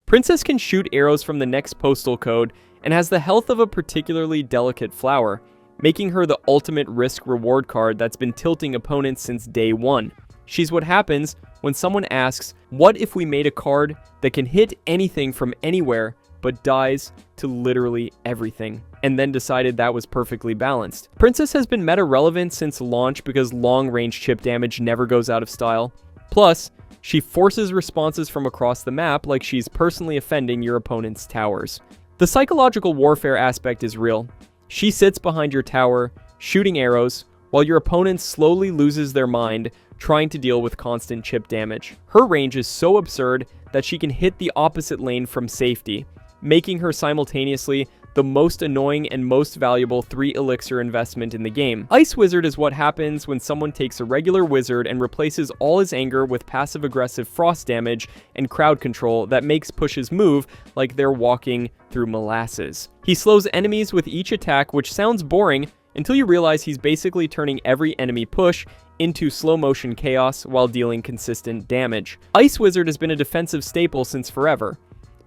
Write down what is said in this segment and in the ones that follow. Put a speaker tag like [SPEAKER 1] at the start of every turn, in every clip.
[SPEAKER 1] Princess can shoot arrows from the next postal code and has the health of a particularly delicate flower, making her the ultimate risk-reward card that's been tilting opponents since day one. She's what happens when someone asks, what if we made a card that can hit anything from anywhere but dies to literally everything, and then decided that was perfectly balanced. Princess has been meta relevant since launch because long-range chip damage never goes out of style. Plus, she forces responses from across the map like she's personally offending your opponent's towers. The psychological warfare aspect is real. She sits behind your tower, shooting arrows, while your opponent slowly loses their mind trying to deal with constant chip damage. Her range is so absurd that she can hit the opposite lane from safety, making her simultaneously the most annoying and most valuable 3 elixir investment in the game. Ice Wizard is what happens when someone takes a regular wizard and replaces all his anger with passive-aggressive frost damage and crowd control that makes pushes move like they're walking through molasses. He slows enemies with each attack, which sounds boring until you realize he's basically turning every enemy push into slow-motion chaos while dealing consistent damage. Ice Wizard has been a defensive staple since forever,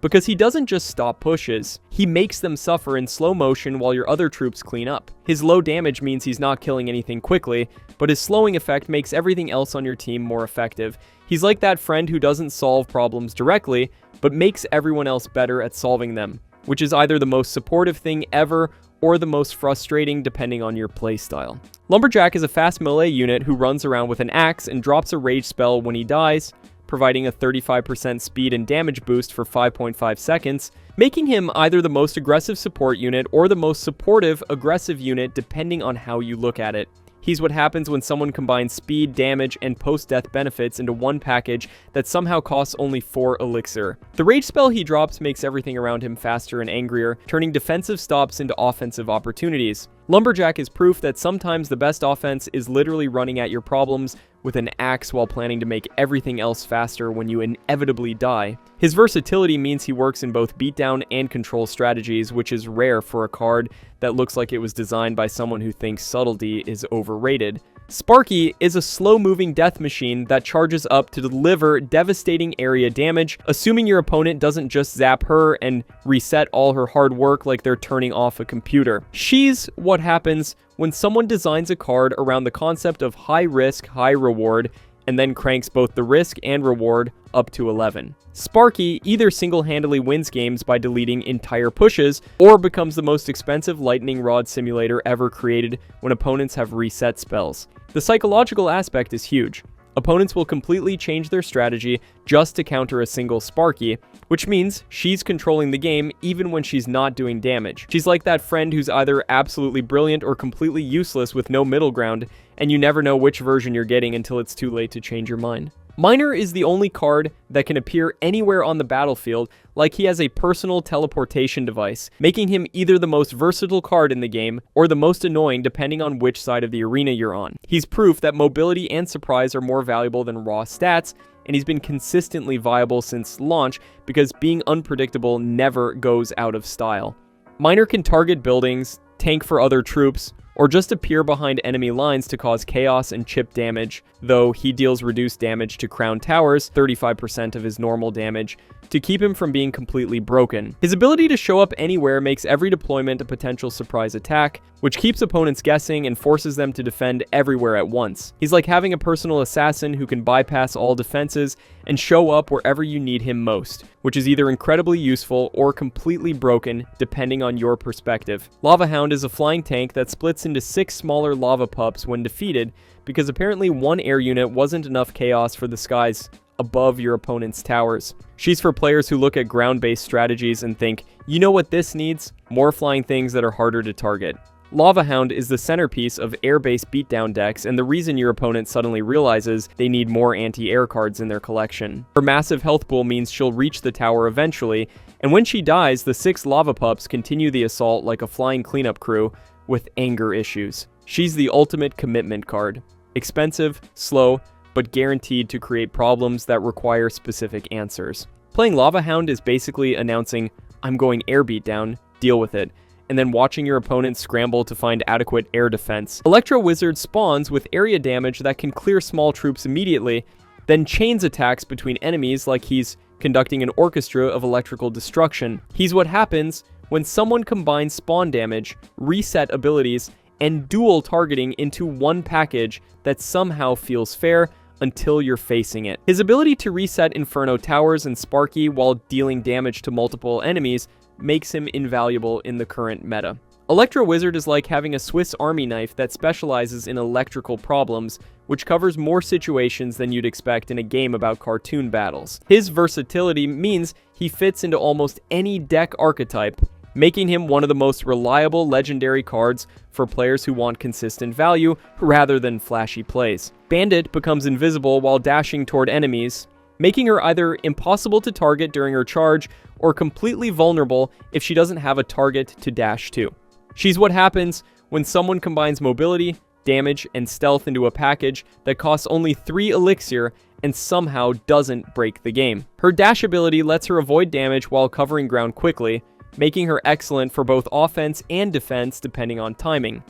[SPEAKER 1] because he doesn't just stop pushes, he makes them suffer in slow motion while your other troops clean up. His low damage means he's not killing anything quickly, but his slowing effect makes everything else on your team more effective. He's like that friend who doesn't solve problems directly, but makes everyone else better at solving them, which is either the most supportive thing ever or the most frustrating depending on your playstyle. Lumberjack is a fast melee unit who runs around with an axe and drops a rage spell when he dies, providing a 35% speed and damage boost for 5.5 seconds, making him either the most aggressive support unit or the most supportive aggressive unit depending on how you look at it. He's what happens when someone combines speed, damage, and post-death benefits into one package that somehow costs only 4 elixir. The rage spell he drops makes everything around him faster and angrier, turning defensive stops into offensive opportunities. Lumberjack is proof that sometimes the best offense is literally running at your problems with an axe while planning to make everything else faster when you inevitably die. His versatility means he works in both beatdown and control strategies, which is rare for a card that looks like it was designed by someone who thinks subtlety is overrated. Sparky is a slow-moving death machine that charges up to deliver devastating area damage, assuming your opponent doesn't just zap her and reset all her hard work like they're turning off a computer. She's what happens when someone designs a card around the concept of high risk, high reward, and then cranks both the risk and reward up to 11. Sparky either single-handedly wins games by deleting entire pushes, or becomes the most expensive lightning rod simulator ever created when opponents have reset spells. The psychological aspect is huge. Opponents will completely change their strategy just to counter a single Sparky, which means she's controlling the game even when she's not doing damage. She's like that friend who's either absolutely brilliant or completely useless with no middle ground, and you never know which version you're getting until it's too late to change your mind. Miner is the only card that can appear anywhere on the battlefield, like he has a personal teleportation device, making him either the most versatile card in the game or the most annoying depending on which side of the arena you're on. He's proof that mobility and surprise are more valuable than raw stats, and he's been consistently viable since launch because being unpredictable never goes out of style. Miner can target buildings, tank for other troops, or just appear behind enemy lines to cause chaos and chip damage, though he deals reduced damage to crown towers, 35% of his normal damage, to keep him from being completely broken. His ability to show up anywhere makes every deployment a potential surprise attack, which keeps opponents guessing and forces them to defend everywhere at once. He's like having a personal assassin who can bypass all defenses and show up wherever you need him most, which is either incredibly useful or completely broken depending on your perspective. Lava Hound is a flying tank that splits into 6 smaller lava pups when defeated, because apparently one air unit wasn't enough chaos for the skies above your opponent's towers. She's for players who look at ground-based strategies and think, you know what this needs? More flying things that are harder to target. Lava Hound is the centerpiece of air-based beatdown decks and the reason your opponent suddenly realizes they need more anti-air cards in their collection. Her massive health pool means she'll reach the tower eventually, and when she dies, the 6 lava pups continue the assault like a flying cleanup crew with anger issues. She's the ultimate commitment card. Expensive, slow, but guaranteed to create problems that require specific answers. Playing Lava Hound is basically announcing, I'm going air beatdown, deal with it, and then watching your opponent scramble to find adequate air defense. Electro Wizard spawns with area damage that can clear small troops immediately, then chains attacks between enemies like he's conducting an orchestra of electrical destruction. He's what happens when someone combines spawn damage, reset abilities, and dual targeting into one package that somehow feels fair until you're facing it. His ability to reset Inferno Towers and Sparky while dealing damage to multiple enemies makes him invaluable in the current meta. Electro Wizard is like having a Swiss Army knife that specializes in electrical problems, which covers more situations than you'd expect in a game about cartoon battles. His versatility means he fits into almost any deck archetype, making him one of the most reliable legendary cards for players who want consistent value rather than flashy plays. Bandit becomes invisible while dashing toward enemies, making her either impossible to target during her charge or completely vulnerable if she doesn't have a target to dash to. She's what happens when someone combines mobility, damage, and stealth into a package that costs only 3 elixir and somehow doesn't break the game. Her dash ability lets her avoid damage while covering ground quickly, making her excellent for both offense and defense depending on timing.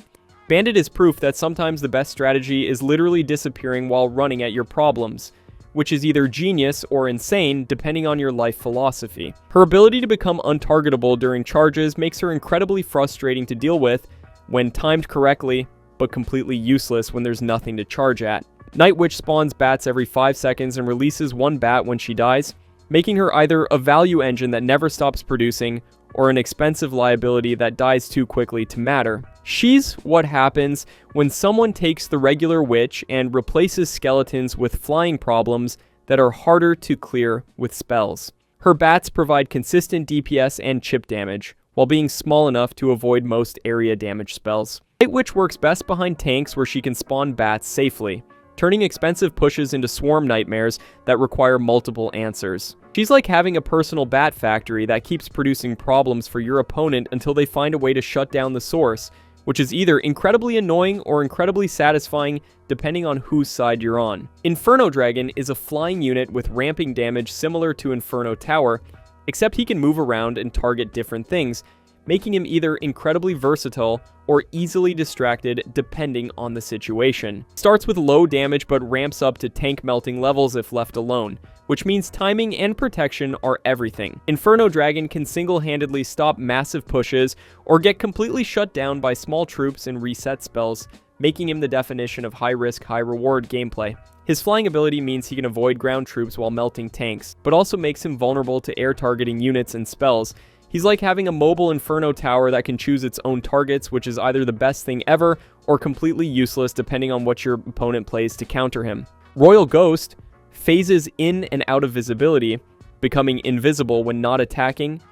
[SPEAKER 1] Bandit is proof that sometimes the best strategy is literally disappearing while running at your problems, which is either genius or insane depending on your life philosophy. Her ability to become untargetable during charges makes her incredibly frustrating to deal with when timed correctly, but completely useless when there's nothing to charge at. Night Witch spawns bats every 5 seconds and releases 1 bat when she dies, making her either a value engine that never stops producing or an expensive liability that dies too quickly to matter. She's what happens when someone takes the regular witch and replaces skeletons with flying problems that are harder to clear with spells. Her bats provide consistent DPS and chip damage, while being small enough to avoid most area damage spells. Night Witch works best behind tanks where she can spawn bats safely, turning expensive pushes into swarm nightmares that require multiple answers. She's like having a personal bat factory that keeps producing problems for your opponent until they find a way to shut down the source, which is either incredibly annoying or incredibly satisfying depending on whose side you're on. Inferno Dragon is a flying unit with ramping damage similar to Inferno Tower, except he can move around and target different things, making him either incredibly versatile or easily distracted depending on the situation. Starts with low damage but ramps up to tank melting levels if left alone, which means timing and protection are everything. Inferno Dragon can single-handedly stop massive pushes or get completely shut down by small troops and reset spells, making him the definition of high-risk, high-reward gameplay. His flying ability means he can avoid ground troops while melting tanks, but also makes him vulnerable to air-targeting units and spells. He's like having a mobile Inferno Tower that can choose its own targets, which is either the best thing ever or completely useless depending on what your opponent plays to counter him. Royal Ghost phases in and out of visibility, becoming invisible when not attacking,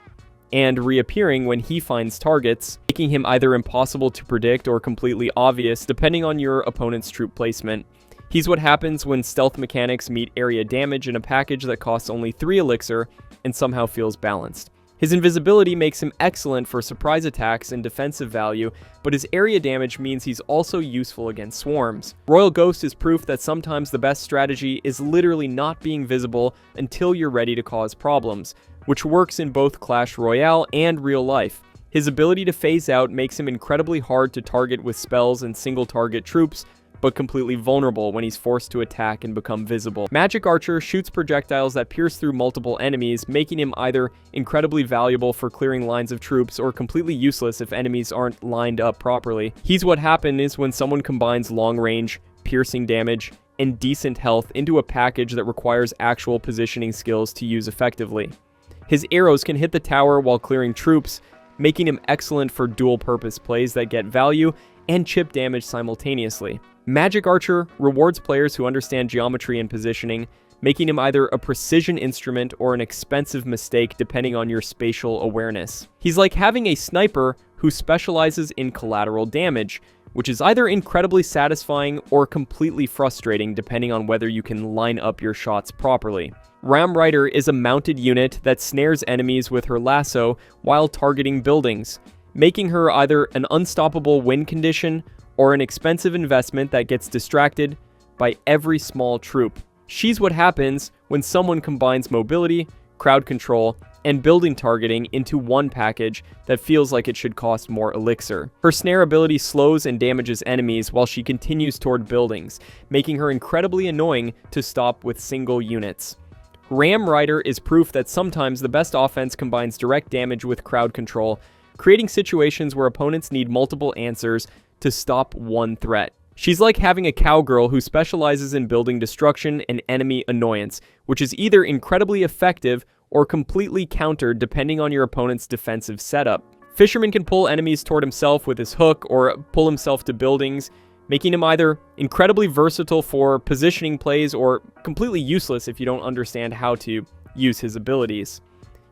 [SPEAKER 1] and reappearing when he finds targets, making him either impossible to predict or completely obvious depending on your opponent's troop placement. He's what happens when stealth mechanics meet area damage in a package that costs only 3 elixir and somehow feels balanced. His invisibility makes him excellent for surprise attacks and defensive value, but his area damage means he's also useful against swarms. Royal Ghost is proof that sometimes the best strategy is literally not being visible until you're ready to cause problems, which works in both Clash Royale and real life. His ability to phase out makes him incredibly hard to target with spells and single target troops, but completely vulnerable when he's forced to attack and become visible. Magic Archer shoots projectiles that pierce through multiple enemies, making him either incredibly valuable for clearing lines of troops or completely useless if enemies aren't lined up properly. He's what happens when someone combines long range, piercing damage, and decent health into a package that requires actual positioning skills to use effectively. His arrows can hit the tower while clearing troops, making him excellent for dual-purpose plays that get value and chip damage simultaneously. Magic Archer rewards players who understand geometry and positioning, making him either a precision instrument or an expensive mistake depending on your spatial awareness. He's like having a sniper who specializes in collateral damage, which is either incredibly satisfying or completely frustrating depending on whether you can line up your shots properly. Ram Rider is a mounted unit that snares enemies with her lasso while targeting buildings, making her either an unstoppable win condition or an expensive investment that gets distracted by every small troop. She's what happens when someone combines mobility, crowd control, and building targeting into one package that feels like it should cost more elixir. Her snare ability slows and damages enemies while she continues toward buildings, making her incredibly annoying to stop with single units. Ram Rider is proof that sometimes the best offense combines direct damage with crowd control, creating situations where opponents need multiple answers to stop one threat. She's like having a cowgirl who specializes in building destruction and enemy annoyance, which is either incredibly effective or completely countered depending on your opponent's defensive setup. Fisherman can pull enemies toward himself with his hook or pull himself to buildings, making him either incredibly versatile for positioning plays or completely useless if you don't understand how to use his abilities.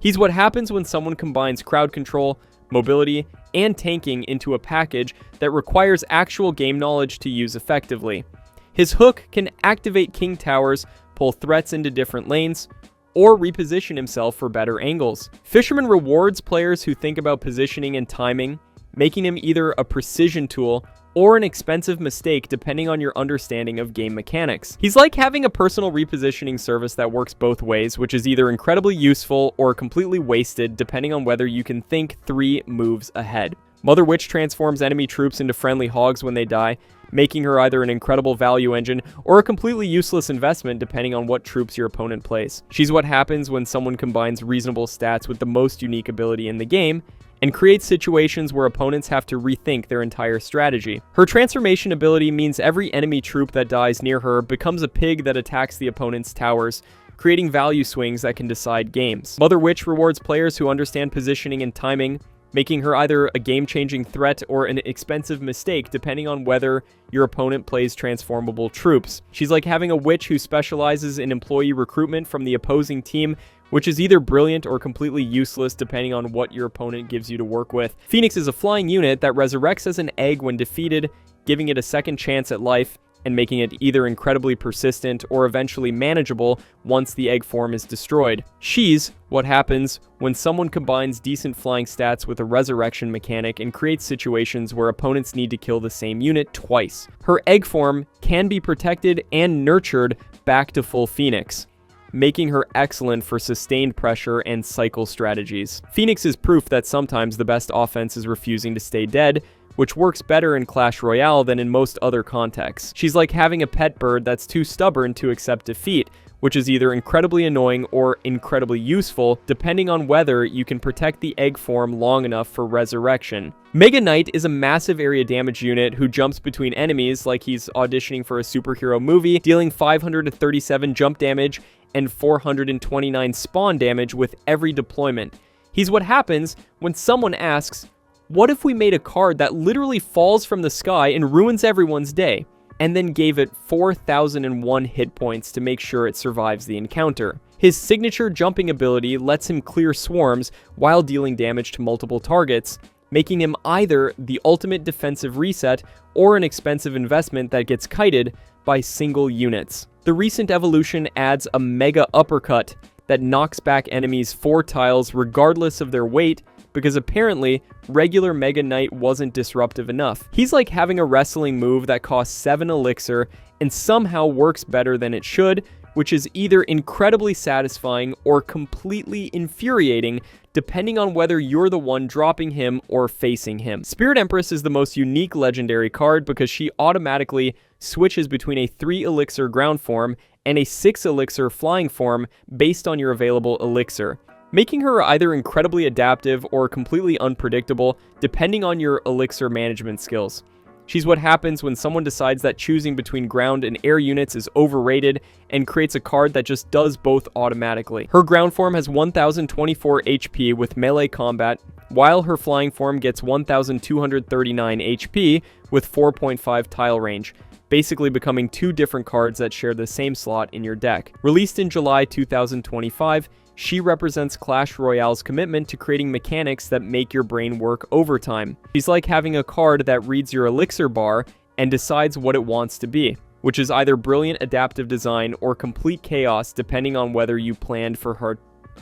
[SPEAKER 1] He's what happens when someone combines crowd control, mobility, and tanking into a package that requires actual game knowledge to use effectively. His hook can activate king towers, pull threats into different lanes, or reposition himself for better angles. Fisherman rewards players who think about positioning and timing, making him either a precision tool or an expensive mistake depending on your understanding of game mechanics. He's like having a personal repositioning service that works both ways, which is either incredibly useful or completely wasted depending on whether you can think 3 moves ahead. Mother Witch transforms enemy troops into friendly hogs when they die, making her either an incredible value engine or a completely useless investment depending on what troops your opponent plays. She's what happens when someone combines reasonable stats with the most unique ability in the game, and creates situations where opponents have to rethink their entire strategy. Her transformation ability means every enemy troop that dies near her becomes a pig that attacks the opponent's towers, creating value swings that can decide games. Mother Witch rewards players who understand positioning and timing, making her either a game-changing threat or an expensive mistake depending on whether your opponent plays transformable troops. She's like having a witch who specializes in employee recruitment from the opposing team, which is either brilliant or completely useless depending on what your opponent gives you to work with. Phoenix is a flying unit that resurrects as an egg when defeated, giving it a second chance at life, and making it either incredibly persistent or eventually manageable once the egg form is destroyed. She's what happens when someone combines decent flying stats with a resurrection mechanic and creates situations where opponents need to kill the same unit twice. Her egg form can be protected and nurtured back to full Phoenix, making her excellent for sustained pressure and cycle strategies. Phoenix is proof that sometimes the best offense is refusing to stay dead, which works better in Clash Royale than in most other contexts. She's like having a pet bird that's too stubborn to accept defeat, which is either incredibly annoying or incredibly useful, depending on whether you can protect the egg form long enough for resurrection. Mega Knight is a massive area damage unit who jumps between enemies like he's auditioning for a superhero movie, dealing 537 jump damage and 429 spawn damage with every deployment. He's what happens when someone asks, "What if we made a card that literally falls from the sky and ruins everyone's day?" and then gave it 4,001 hit points to make sure it survives the encounter. His signature jumping ability lets him clear swarms while dealing damage to multiple targets, making him either the ultimate defensive reset or an expensive investment that gets kited by single units. The recent evolution adds a mega uppercut that knocks back enemies 4 tiles regardless of their weight, because apparently regular Mega Knight wasn't disruptive enough. He's like having a wrestling move that costs 7 elixir and somehow works better than it should, which is either incredibly satisfying or completely infuriating depending on whether you're the one dropping him or facing him. Spirit Empress is the most unique legendary card because she automatically switches between a 3 elixir ground form and a 6 elixir flying form based on your available elixir, making her either incredibly adaptive or completely unpredictable depending on your elixir management skills. She's what happens when someone decides that choosing between ground and air units is overrated and creates a card that just does both automatically. Her ground form has 1024 HP with melee combat, while her flying form gets 1239 HP with 4.5 tile range, basically becoming 2 different cards that share the same slot in your deck. Released in July 2025, she represents Clash Royale's commitment to creating mechanics that make your brain work overtime. She's like having a card that reads your elixir bar and decides what it wants to be, which is either brilliant adaptive design or complete chaos depending on whether you planned for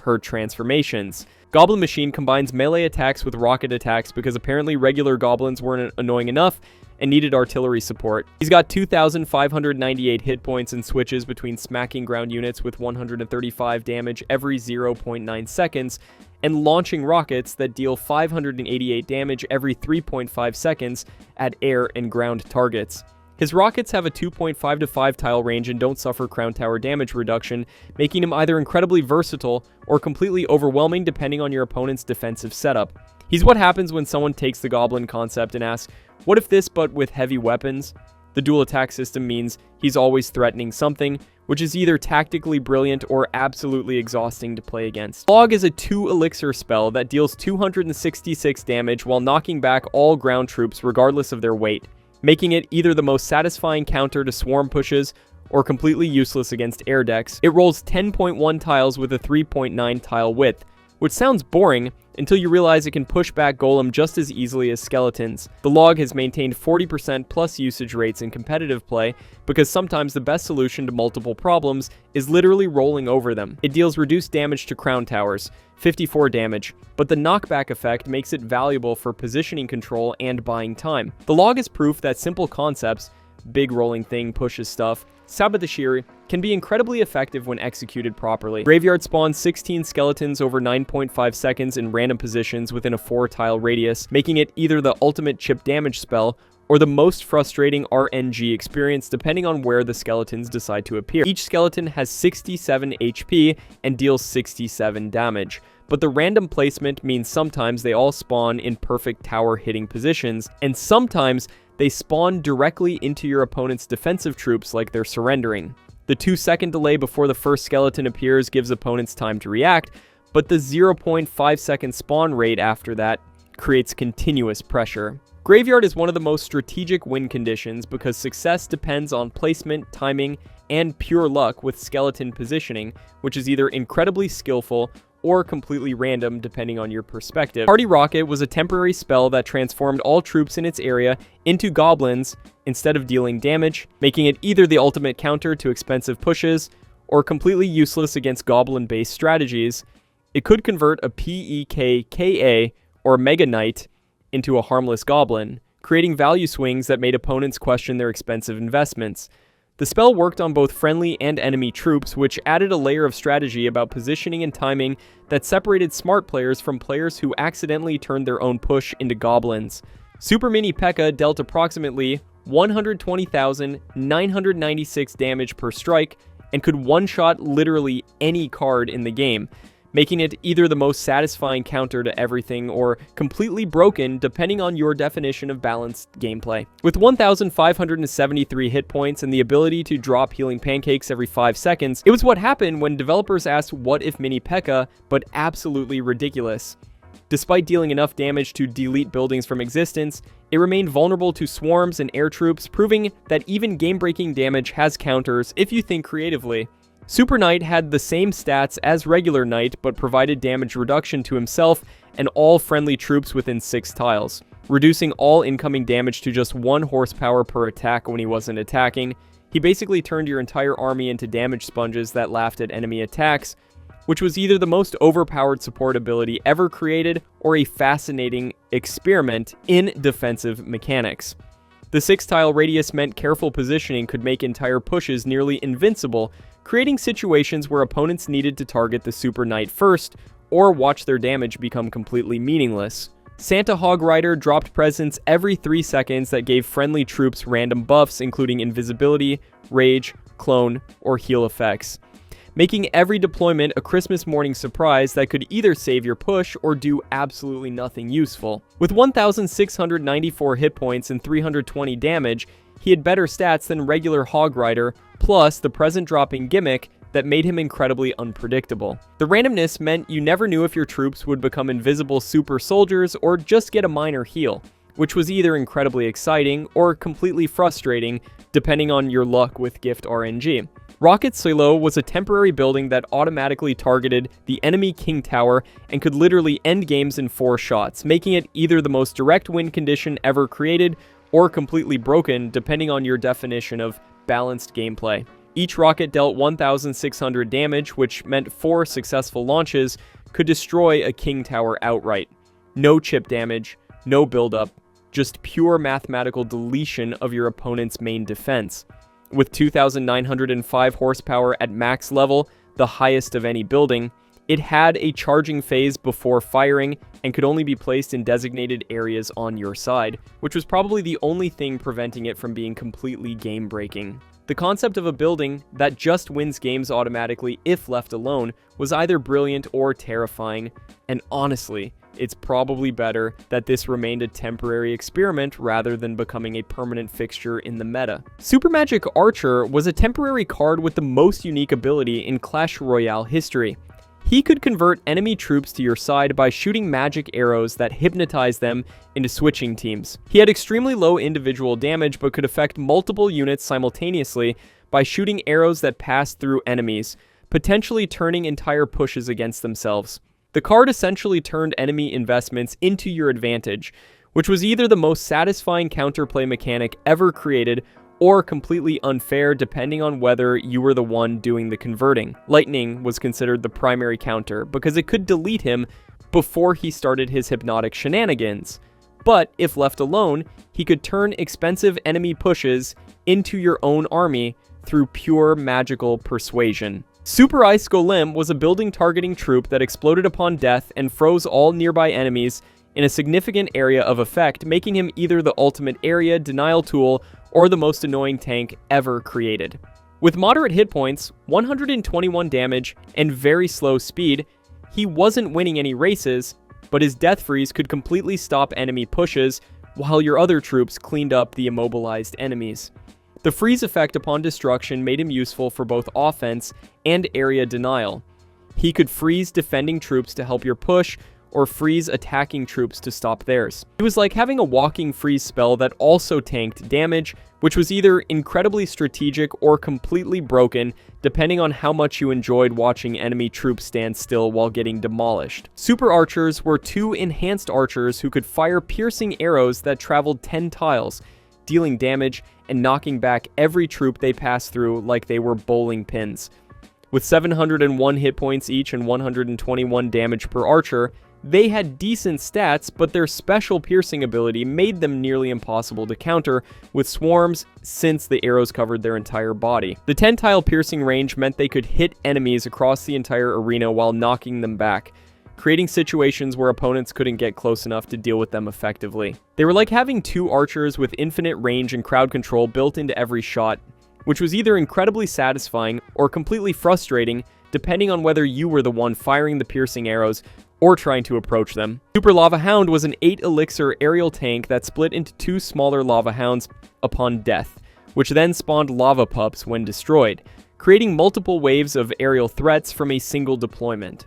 [SPEAKER 1] her transformations. Goblin Machine combines melee attacks with rocket attacks because apparently regular goblins weren't annoying enough and needed artillery support. He's got 2,598 hit points and switches between smacking ground units with 135 damage every 0.9 seconds and launching rockets that deal 588 damage every 3.5 seconds at air and ground targets. His rockets have a 2.5 to 5 tile range and don't suffer crown tower damage reduction, making him either incredibly versatile or completely overwhelming depending on your opponent's defensive setup. He's what happens when someone takes the goblin concept and asks, what if this but with heavy weapons? The dual attack system means he's always threatening something, which is either tactically brilliant or absolutely exhausting to play against. Log is a 2 elixir spell that deals 266 damage while knocking back all ground troops regardless of their weight, making it either the most satisfying counter to swarm pushes or completely useless against air decks. It rolls 10.1 tiles with a 3.9 tile width, which sounds boring until you realize it can push back golem just as easily as skeletons. The log has maintained 40% plus usage rates in competitive play because sometimes the best solution to multiple problems is literally rolling over them. It deals reduced damage to crown towers, 54 damage, but the knockback effect makes it valuable for positioning control and buying time. The log is proof that simple concepts, big rolling thing pushes stuff, Sabbath the Shear, can be incredibly effective when executed properly. Graveyard spawns 16 skeletons over 9.5 seconds in random positions within a 4-tile radius, making it either the ultimate chip damage spell or the most frustrating RNG experience depending on where the skeletons decide to appear. Each skeleton has 67 HP and deals 67 damage, but the random placement means sometimes they all spawn in perfect tower hitting positions, and sometimes they spawn directly into your opponent's defensive troops like they're surrendering. The 2-second delay before the first skeleton appears gives opponents time to react, but the 0.5 second spawn rate after that creates continuous pressure. Graveyard is one of the most strategic win conditions because success depends on placement, timing, and pure luck with skeleton positioning, which is either incredibly skillful or completely random depending on your perspective. Party Rocket was a temporary spell that transformed all troops in its area into goblins instead of dealing damage, making it either the ultimate counter to expensive pushes or completely useless against goblin-based strategies. It could convert a PEKKA or Mega Knight into a harmless goblin, creating value swings that made opponents question their expensive investments. The spell worked on both friendly and enemy troops, which added a layer of strategy about positioning and timing that separated smart players from players who accidentally turned their own push into goblins. Super Mini P.E.K.K.A. dealt approximately 120,996 damage per strike and could one-shot literally any card in the game, making it either the most satisfying counter to everything or completely broken depending on your definition of balanced gameplay. With 1,573 hit points and the ability to drop healing pancakes every 5 seconds, it was what happened when developers asked what if Mini P.E.K.K.A., but absolutely ridiculous. Despite dealing enough damage to delete buildings from existence, it remained vulnerable to swarms and air troops, proving that even game-breaking damage has counters if you think creatively. Super Knight had the same stats as regular Knight, but provided damage reduction to himself and all friendly troops within 6 tiles, reducing all incoming damage to just 1 horsepower per attack when he wasn't attacking. He basically turned your entire army into damage sponges that laughed at enemy attacks, which was either the most overpowered support ability ever created or a fascinating experiment in defensive mechanics. The 6-tile radius meant careful positioning could make entire pushes nearly invincible, creating situations where opponents needed to target the Super Knight first, or watch their damage become completely meaningless. Santa Hog Rider dropped presents every 3 seconds that gave friendly troops random buffs including invisibility, rage, clone, or heal effects, making every deployment a Christmas morning surprise that could either save your push or do absolutely nothing useful. With 1,694 hit points and 320 damage, he had better stats than regular Hog Rider, plus the present dropping gimmick that made him incredibly unpredictable. The randomness meant you never knew if your troops would become invisible super soldiers or just get a minor heal, which was either incredibly exciting or completely frustrating depending on your luck with gift RNG. Rocket Silo was a temporary building that automatically targeted the enemy King Tower and could literally end games in 4 shots, making it either the most direct win condition ever created or completely broken depending on your definition of balanced gameplay. Each rocket dealt 1,600 damage, which meant 4 successful launches could destroy a King Tower outright. No chip damage, no buildup, just pure mathematical deletion of your opponent's main defense. With 2,905 horsepower at max level, the highest of any building, It had a charging phase before firing and could only be placed in designated areas on your side, which was probably the only thing preventing it from being completely game-breaking. The concept of a building that just wins games automatically if left alone was either brilliant or terrifying, and honestly, it's probably better that this remained a temporary experiment rather than becoming a permanent fixture in the meta. Super Magic Archer was a temporary card with the most unique ability in Clash Royale history. He could convert enemy troops to your side by shooting magic arrows that hypnotize them into switching teams. He had extremely low individual damage but could affect multiple units simultaneously by shooting arrows that passed through enemies, potentially turning entire pushes against themselves. The card essentially turned enemy investments into your advantage, which was either the most satisfying counterplay mechanic ever created or completely unfair depending on whether you were the one doing the converting. Lightning was considered the primary counter because it could delete him before he started his hypnotic shenanigans. But if left alone, he could turn expensive enemy pushes into your own army through pure magical persuasion. Super Ice Golem was a building targeting troop that exploded upon death and froze all nearby enemies in a significant area of effect, making him either the ultimate area denial tool or the most annoying tank ever created. With moderate hit points, 121 damage, and very slow speed, he wasn't winning any races, but his death freeze could completely stop enemy pushes while your other troops cleaned up the immobilized enemies. The freeze effect upon destruction made him useful for both offense and area denial. He could freeze defending troops to help your push, or freeze attacking troops to stop theirs. It was like having a walking freeze spell that also tanked damage, which was either incredibly strategic or completely broken, depending on how much you enjoyed watching enemy troops stand still while getting demolished. Super Archers were two enhanced archers who could fire piercing arrows that traveled 10 tiles, dealing damage and knocking back every troop they passed through like they were bowling pins. With 701 hit points each and 121 damage per archer, they had decent stats, but their special piercing ability made them nearly impossible to counter with swarms since the arrows covered their entire body. The 10-tile piercing range meant they could hit enemies across the entire arena while knocking them back, creating situations where opponents couldn't get close enough to deal with them effectively. They were like having two archers with infinite range and crowd control built into every shot, which was either incredibly satisfying or completely frustrating depending on whether you were the one firing the piercing arrows or trying to approach them. Super Lava Hound was an 8 elixir aerial tank that split into 2 smaller lava hounds upon death, which then spawned lava pups when destroyed, creating multiple waves of aerial threats from a single deployment.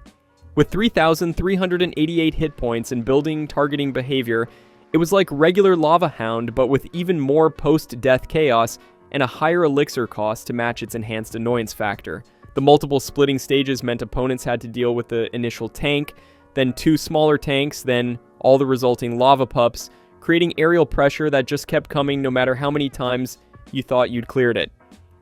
[SPEAKER 1] With 3,388 hit points and building targeting behavior, it was like regular Lava Hound but with even more post-death chaos and a higher elixir cost to match its enhanced annoyance factor. The multiple splitting stages meant opponents had to deal with the initial tank, then 2 smaller tanks, then all the resulting lava pups, creating aerial pressure that just kept coming no matter how many times you thought you'd cleared it.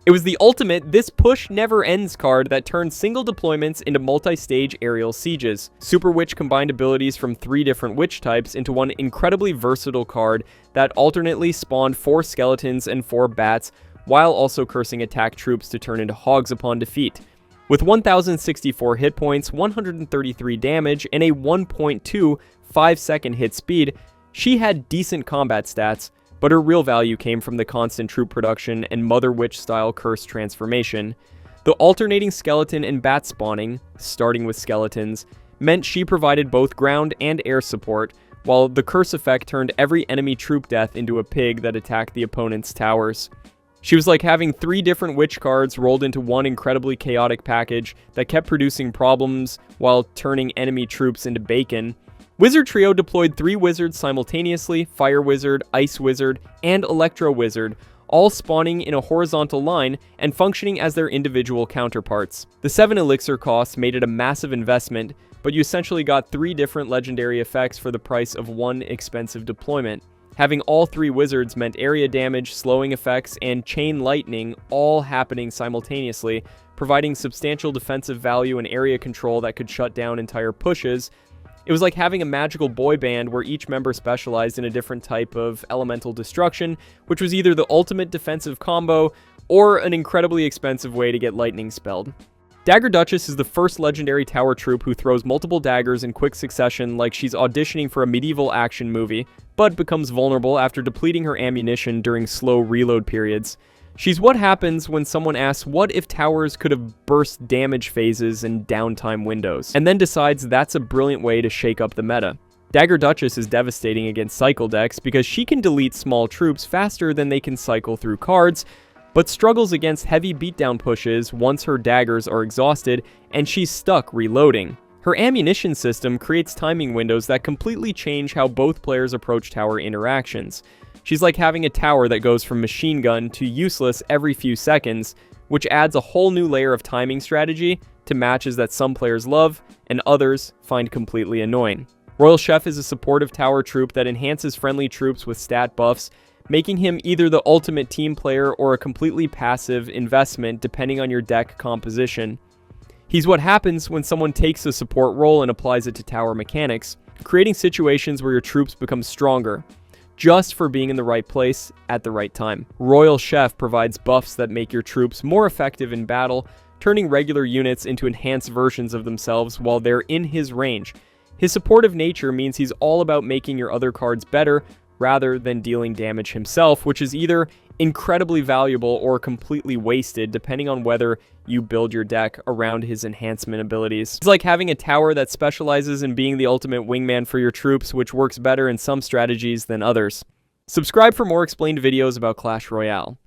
[SPEAKER 1] It was the ultimate "this push never ends" card that turned single deployments into multi-stage aerial sieges. Super Witch combined abilities from 3 different witch types into one incredibly versatile card that alternately spawned 4 skeletons and 4 bats, while also cursing attack troops to turn into hogs upon defeat. With 1,064 hit points, 133 damage, and a 1.2 5-second hit speed, she had decent combat stats, but her real value came from the constant troop production and Mother Witch-style curse transformation. The alternating skeleton and bat spawning, starting with skeletons, meant she provided both ground and air support, while the curse effect turned every enemy troop death into a pig that attacked the opponent's towers. She was like having 3 different witch cards rolled into one incredibly chaotic package that kept producing problems while turning enemy troops into bacon. Wizard Trio deployed 3 wizards simultaneously: Fire Wizard, Ice Wizard, and Electro Wizard, all spawning in a horizontal line and functioning as their individual counterparts. The 7 elixir costs made it a massive investment, but you essentially got 3 different legendary effects for the price of 1 expensive deployment. Having all 3 wizards meant area damage, slowing effects, and chain lightning all happening simultaneously, providing substantial defensive value and area control that could shut down entire pushes. It was like having a magical boy band where each member specialized in a different type of elemental destruction, which was either the ultimate defensive combo or an incredibly expensive way to get lightning spelled. Dagger Duchess is the first legendary tower troop who throws multiple daggers in quick succession like she's auditioning for a medieval action movie, but becomes vulnerable after depleting her ammunition during slow reload periods. She's what happens when someone asks what if towers could have burst damage phases and downtime windows, and then decides that's a brilliant way to shake up the meta. Dagger Duchess is devastating against cycle decks because she can delete small troops faster than they can cycle through cards, but struggles against heavy beatdown pushes once her daggers are exhausted and she's stuck reloading. Her ammunition system creates timing windows that completely change how both players approach tower interactions. She's like having a tower that goes from machine gun to useless every few seconds, which adds a whole new layer of timing strategy to matches that some players love and others find completely annoying. Royal Chef is a supportive tower troop that enhances friendly troops with stat buffs, making him either the ultimate team player or a completely passive investment depending on your deck composition. He's what happens when someone takes a support role and applies it to tower mechanics, creating situations where your troops become stronger, just for being in the right place at the right time. Royal Chef provides buffs that make your troops more effective in battle, turning regular units into enhanced versions of themselves while they're in his range. His supportive nature means he's all about making your other cards better, rather than dealing damage himself, which is either incredibly valuable or completely wasted depending on whether you build your deck around his enhancement abilities. It's like having a tower that specializes in being the ultimate wingman for your troops, which works better in some strategies than others. Subscribe for more explained videos about Clash Royale.